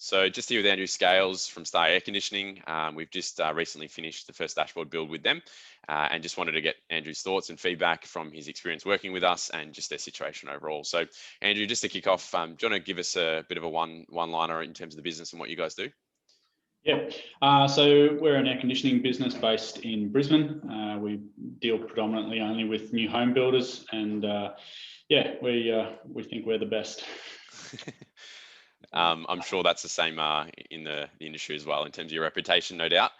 So just here with Andrew Scales from Star Air Conditioning. We've just recently finished the first dashboard build with them and just wanted to get Andrew's thoughts and feedback from his experience working with us and just their situation overall. So Andrew, just to kick off, do you want to give us a bit of a one-liner in terms of the business and what you guys do? Yeah, so we're an air conditioning business based in Brisbane. We deal predominantly only with new home builders, and we think we're the best. I'm sure that's the same in the industry as well, in terms of your reputation, no doubt.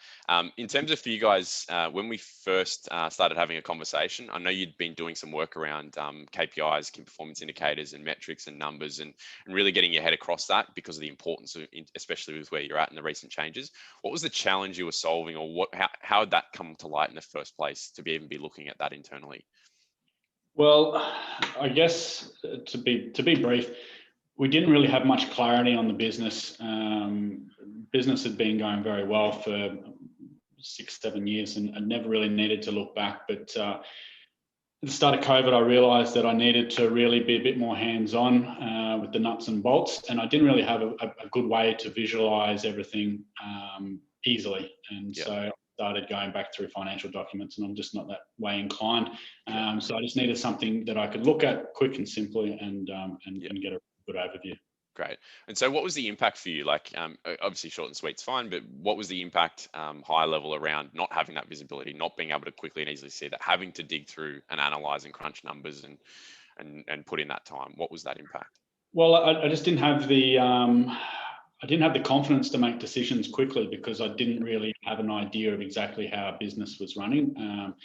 In terms of for you guys, when we first started having a conversation, I know you'd been doing some work around KPIs, key performance indicators and metrics and numbers, and really getting your head across that because of the importance of, especially with where you're at in the recent changes. What was the challenge you were solving, or how did that come to light in the first place to even be looking at that internally? Well, I guess to be brief, we didn't really have much clarity on the business. Business had been going very well for 6-7 years and never really needed to look back. But at the start of COVID, I realized that I needed to really be a bit more hands-on with the nuts and bolts. And I didn't really have a good way to visualize everything easily. And so I started going back through financial documents, and I'm just not that way inclined. So I just needed something that I could look at quick and simply and get a good overview. Great. And so what was the impact for you? Like, obviously short and sweet's fine, but what was the impact high level around not having that visibility, not being able to quickly and easily see that, having to dig through and analyze and crunch numbers and put in that time? What was that impact? Well, I just didn't have the confidence to make decisions quickly because I didn't really have an idea of exactly how our business was running.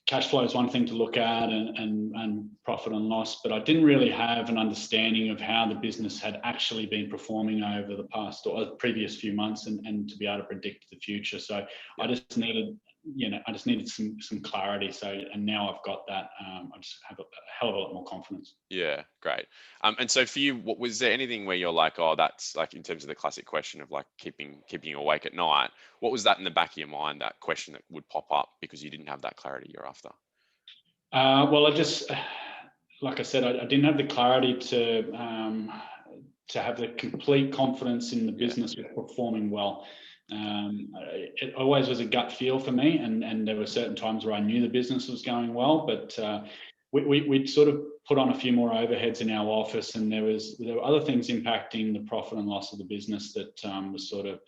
Cash flow is one thing to look at and profit and loss, but I didn't really have an understanding of how the business had actually been performing over the past or previous few months and to be able to predict the future. So I just needed some clarity. So, and now I've got that, I just have a hell of a lot more confidence. Yeah, great. And so for you, was there anything where you're like, oh, that's like, in terms of the classic question of like keeping you awake at night, what was that in the back of your mind, that question that would pop up because you didn't have that clarity you're after? Well, I just, like I said, I didn't have the clarity to have the complete confidence in the business was performing well. It always was a gut feel for me, and there were certain times where I knew the business was going well, but we'd sort of put on a few more overheads in our office, and there were other things impacting the profit and loss of the business that was sort of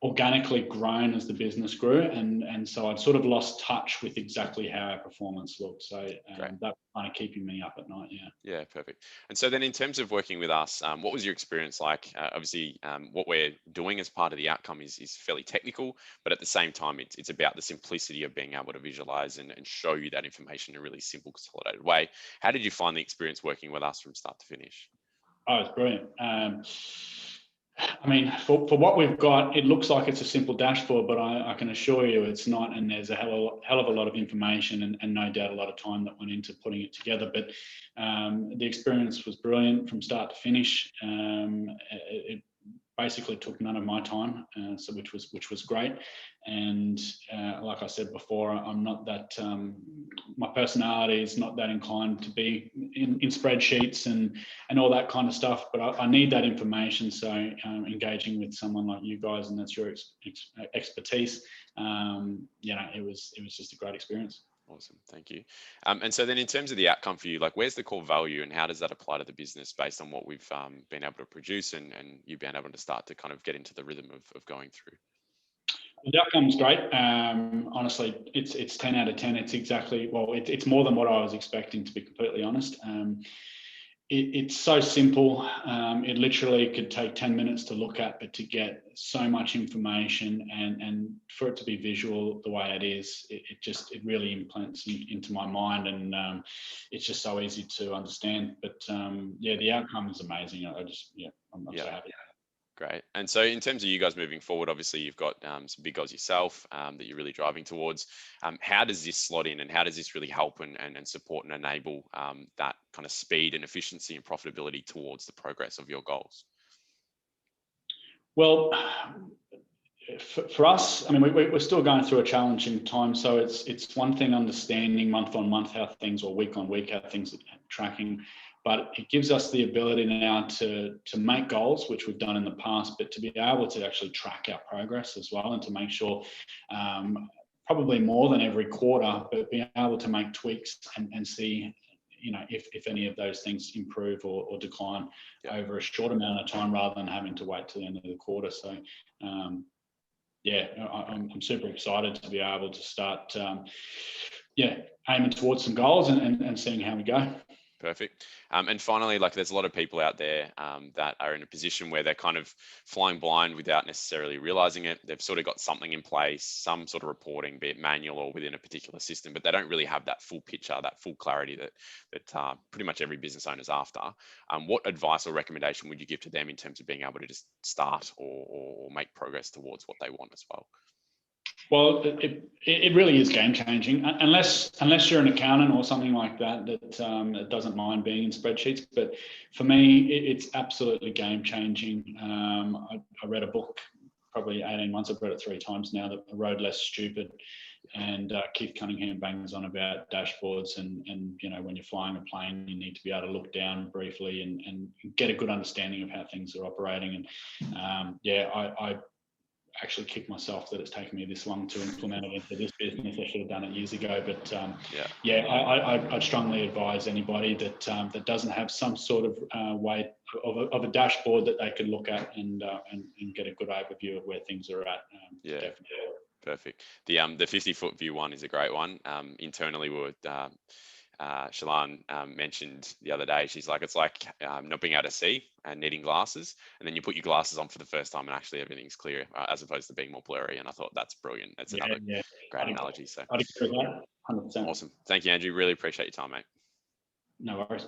organically grown as the business grew, and so I'd sort of lost touch with exactly how our performance looked. So that was kind of keeping me up at night. Yeah, perfect. And so then in terms of working with us, what was your experience like? Obviously, what we're doing as part of the outcome is fairly technical, but at the same time, it's about the simplicity of being able to visualize and show you that information in a really simple, consolidated way. How did you find the experience working with us from start to finish? Oh, it's brilliant. I mean, for what we've got, it looks like it's a simple dashboard, but I can assure you it's not, and there's a hell of a lot of information and no doubt a lot of time that went into putting it together. But the experience was brilliant from start to finish. It basically took none of my time, so which was great. And like I said before, I'm not that. My personality is not that inclined to be in spreadsheets and all that kind of stuff. But I need that information. So engaging with someone like you guys, and that's your expertise. It was just a great experience. Awesome, thank you. And so then in terms of the outcome for you, like where's the core value and how does that apply to the business based on what we've been able to produce and you've been able to start to kind of get into the rhythm of going through? The outcome's great. Honestly, it's 10 out of 10. It's exactly, well, it's more than what I was expecting, to be completely honest. It's so simple. It literally could take 10 minutes to look at, but to get so much information and for it to be visual the way it is, it really implants into my mind, and it's just so easy to understand. But the outcome is amazing. I'm so happy. Great. And so in terms of you guys moving forward, obviously you've got some big goals yourself that you're really driving towards. How does this slot in and how does this really help and support and enable that kind of speed and efficiency and profitability towards the progress of your goals? Well, for us, I mean, we're still going through a challenging time. So it's one thing understanding month on month how things, or week on week how things are tracking. but it gives us the ability now to make goals, which we've done in the past, but to be able to actually track our progress as well, and to make sure, probably more than every quarter, but being able to make tweaks and see, if any of those things improve or decline over a short amount of time, rather than having to wait till the end of the quarter. So I'm super excited to be able to start aiming towards some goals and seeing how we go. Perfect. And finally, like, there's a lot of people out there that are in a position where they're kind of flying blind without necessarily realizing it. They've sort of got something in place, some sort of reporting, be it manual or within a particular system, but they don't really have that full picture, that full clarity that pretty much every business owner's after. What advice or recommendation would you give to them in terms of being able to just start or make progress towards what they want as well? Well, it really is game changing, unless you're an accountant or something like that doesn't mind being in spreadsheets. But for me, it's absolutely game changing. I read a book probably 18 months. I've read it 3 times now, The Road Less Stupid. And Keith Cunningham bangs on about dashboards, and when you're flying a plane, you need to be able to look down briefly and get a good understanding of how things are operating. And I actually kick myself that it's taken me this long to implement it into this business. I should have done it years ago. But I'd strongly advise anybody that doesn't have some sort of way of a dashboard that they could look at and get a good overview of where things are at. Definitely. Perfect. The 50-foot view one is a great one. Internally, we were Shalane mentioned the other day, she's like, it's like not being able to see and needing glasses, and then you put your glasses on for the first time and actually everything's clear, as opposed to being more blurry. And I thought that's brilliant. That's another great analogy. So I'd agree with that, 100%. Awesome. Thank you, Andrew. Really appreciate your time, mate. No worries.